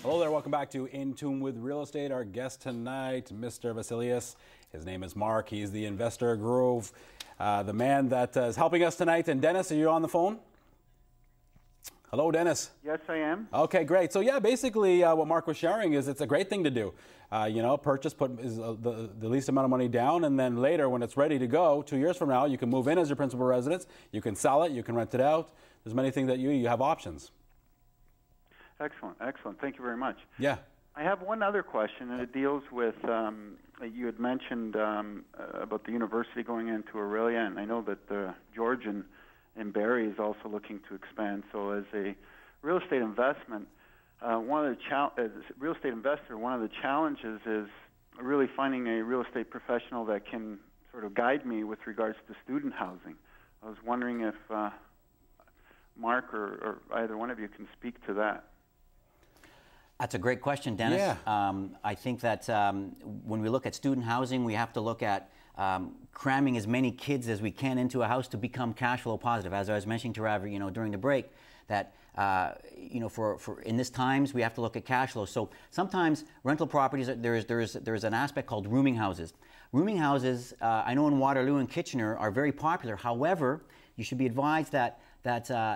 Hello there, welcome back to In Tune with Real Estate. Our guest tonight, Mr. Vasilius. His name is Mark. He's the investor guru, the man that is helping us tonight. And Dennis, are you on the phone? Hello, Dennis. Yes, I am. Okay, great. So yeah, basically what Mark was sharing is it's a great thing to do. Purchase, put the least amount of money down, and then later when it's ready to go, 2 years from now, you can move in as your principal residence. You can sell it, you can rent it out. There's many things that you have options. Excellent, excellent. Thank you very much. Yeah. I have one other question, and it deals with, you had mentioned about the university going into Orillia, and I know that George in Barrie is also looking to expand. So as a real estate investment, as a real estate investor, one of the challenges is really finding a real estate professional that can sort of guide me with regards to student housing. I was wondering if Mark or either one of you can speak to that. That's a great question, Dennis. Yeah. I think that when we look at student housing, we have to look at cramming as many kids as we can into a house to become cash flow positive. As I was mentioning to Ravi, during the break, that for in this times we have to look at cash flow. So sometimes rental properties, there's an aspect called rooming houses. Rooming houses, I know in Waterloo and Kitchener, are very popular. However, you should be advised that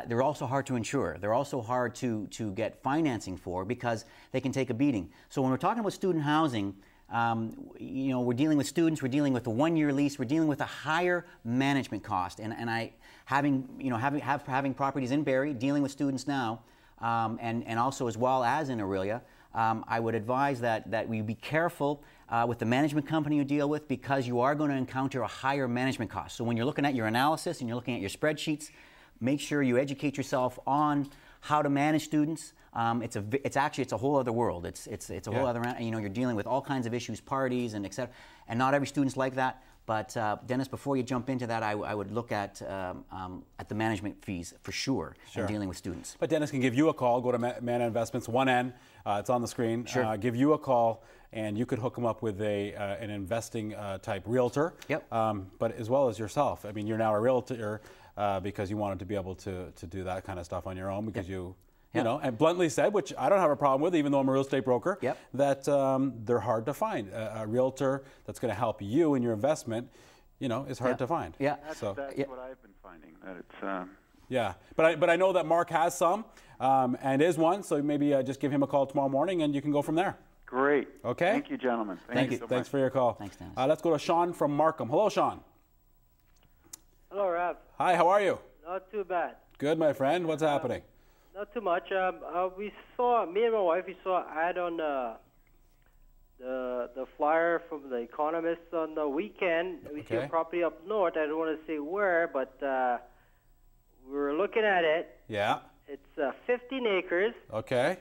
they're also hard to insure. They're also hard to get financing for because they can take a beating. So when we're talking about student housing, we're dealing with students, we're dealing with a 1-year lease, we're dealing with a higher management cost. And having properties in Barrie, dealing with students now, and also as well as in Orillia, I would advise that we be careful with the management company you deal with because you are going to encounter a higher management cost. So when you're looking at your analysis and you're looking at your spreadsheets, make sure you educate yourself on how to manage students. It's a whole other world. It's a whole other, you're dealing with all kinds of issues, parties and et cetera. And not every student's like that. But Dennis, before you jump into that, I would look at the management fees for sure in dealing with students. But Dennis can give you a call. Go to Mana Investments, 1N. It's on the screen. Sure. Give you a call, and you could hook him up with an investing type realtor. Yep. But as well as yourself. I mean, you're now a realtor because you wanted to be able to do that kind of stuff on your own because you and bluntly said, which I don't have a problem with, even though I'm a real estate broker, that they're hard to find. A realtor that's going to help you in your investment, is hard to find. Yeah. That's what I've been finding. That it's. Yeah, but I know that Mark has some and is one, so maybe just give him a call tomorrow morning and you can go from there. Great. Okay. Thank you, gentlemen. Thank you. So Thanks much. for your call. Thanks, Dennis. Let's go to Sean from Markham. Hello, Sean. Hello, Rob. Hi, how are you? Not too bad. Good, my friend. What's happening? Not too much. Me and my wife, we saw an ad on the flyer from The Economist on the weekend. We see a property up north. I don't want to say where, but we were looking at it. Yeah. It's 15 acres. Okay.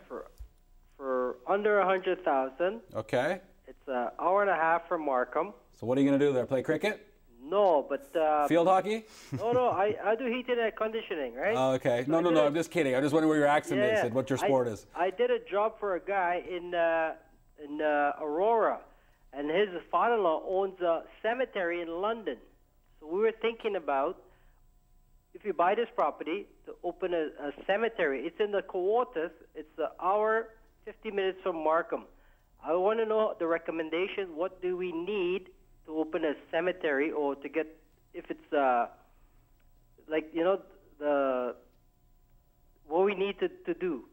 For under 100,000. Okay. It's an hour and a half from Markham. So what are you going to do there? Play cricket? No, but... Field hockey? No, I do heating and conditioning, right? Okay. No, I'm just kidding. I'm just wondering where your accent is and what your sport is. I did a job for a guy in Aurora, and his father-in-law owns a cemetery in London. So we were thinking about, if you buy this property, to open a cemetery. It's in the Coates. It's an hour, 50 minutes from Markham. I want to know the recommendation. What do we need to open a cemetery, or to get, if it's what we need to do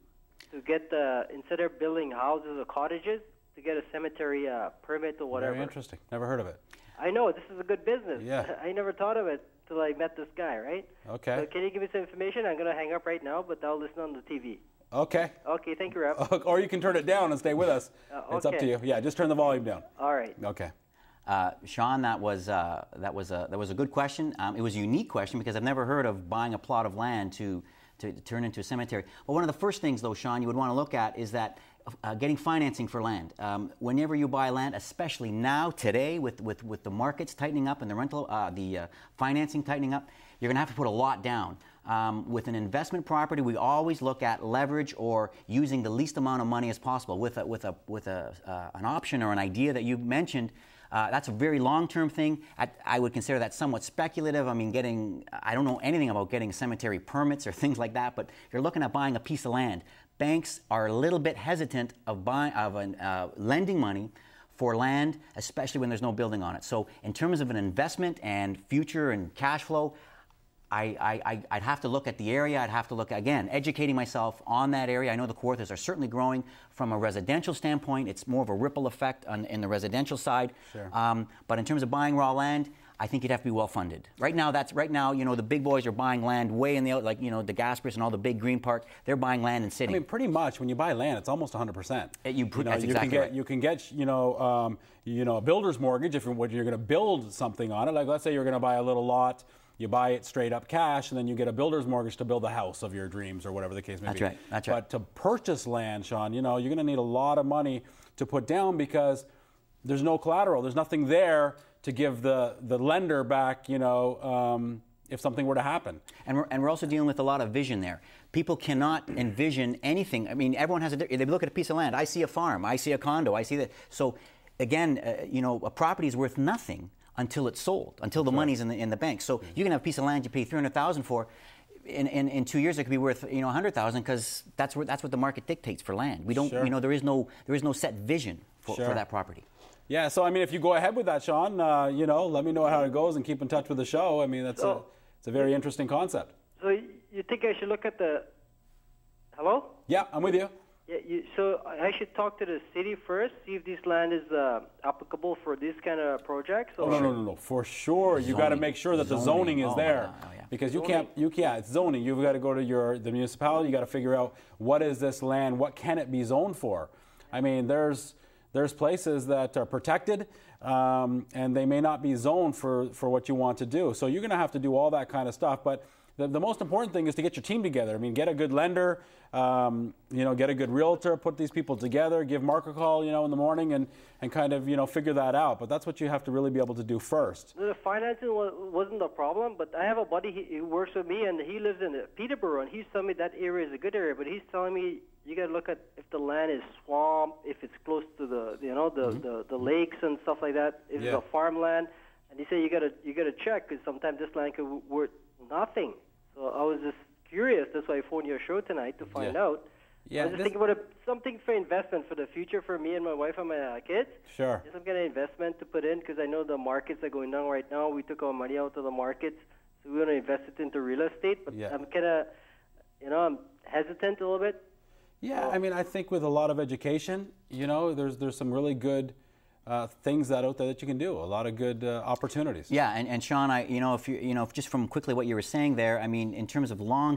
to get instead of building houses or cottages, to get a cemetery permit or whatever. Very interesting. Never heard of it. I know, this is a good business. Yeah. I never thought of it till I met this guy, right? Okay. So can you give me some information? I'm going to hang up right now, but I'll listen on the TV. Okay. Okay, thank you, Rob. Or you can turn it down and stay with us. It's up to you. Yeah, just turn the volume down. All right. Okay. Sean, that was a good question. It was a unique question because I've never heard of buying a plot of land to turn into a cemetery. Well, one of the first things, though, Sean, you would want to look at is that getting financing for land. Whenever you buy land, especially now, today, with the markets tightening up and the financing tightening up, you're going to have to put a lot down. With an investment property, we always look at leverage or using the least amount of money as possible. With an option or an idea that you mentioned, that's a very long-term thing. I would consider that somewhat speculative. I mean, I don't know anything about getting cemetery permits or things like that, but you're looking at buying a piece of land. banks are a little bit hesitant of lending money for land, especially when there's no building on it. So in terms of an investment and future and cash flow, I'd have to look at the area. I'd have to look, again, educating myself on that area. I know the Kawarthas are certainly growing. From a residential standpoint, it's more of a ripple effect in the residential side. Sure. But in terms of buying raw land, I think you'd have to be well funded. Right now, the big boys are buying land way in the, like, the Gaspers and all the big green park. They're buying land and sitting. I mean, pretty much when you buy land, it's almost 100%. That's exactly right. You can get a builder's mortgage if you're going to build something on it. Like, let's say you're going to buy a little lot. You buy it straight up cash, and then you get a builder's mortgage to build the house of your dreams, or whatever the case may be. That's right. But to purchase land, Sean, you're going to need a lot of money to put down because there's no collateral. There's nothing there to give the lender back, if something were to happen. And we're also dealing with a lot of vision there. People cannot envision anything. I mean, everyone has they look at a piece of land. I see a farm. I see a condo. I see that. So, again, a property is worth nothing until it's sold, until the money's in the bank. So you can have a piece of land you pay $300,000 for. In 2 years, it could be worth $100,000 because that's what the market dictates for land. We don't, there is no set vision for that property. Yeah, so I mean, if you go ahead with that, Sean, let me know how it goes and keep in touch with the show. I mean, it's a very interesting concept. So you think I should look at the? Hello? Yeah, I'm with you. Yeah, so I should talk to the city first, see if this land is applicable for this kind of projects. Or? No. For sure, you got to make sure that the zoning is there, because you can't. It's zoning. You've got to go to the municipality. You got to figure out what is this land, what can it be zoned for. I mean, there's places that are protected, and they may not be zoned for what you want to do. So you're going to have to do all that kind of stuff. But the most important thing is to get your team together. I mean, get a good lender, get a good realtor, put these people together, give Mark a call, in the morning and kind of, figure that out. But that's what you have to really be able to do first. The financing wasn't a problem, but I have a buddy who works with me, and he lives in Peterborough, and he's telling me that area is a good area, but he's telling me you got to look at if the land is swamp, if it's close to the lakes and stuff like that, if it's a farmland. And he said you got to check, because sometimes this land could be worth nothing. So I was just curious. That's why I phoned your show tonight to find out. Yeah, I was just thinking about something for investment for the future for me and my wife and my kids. Sure. Just some kind of investment to put in, because I know the markets are going down right now. We took our money out of the markets, so we want to invest it into real estate. But I'm kind of, I'm hesitant a little bit. Yeah, I mean, I think with a lot of education, there's some really good things out there that you can do. A lot of good opportunities. Yeah, and Sean, if just from quickly what you were saying there, I mean, in terms of long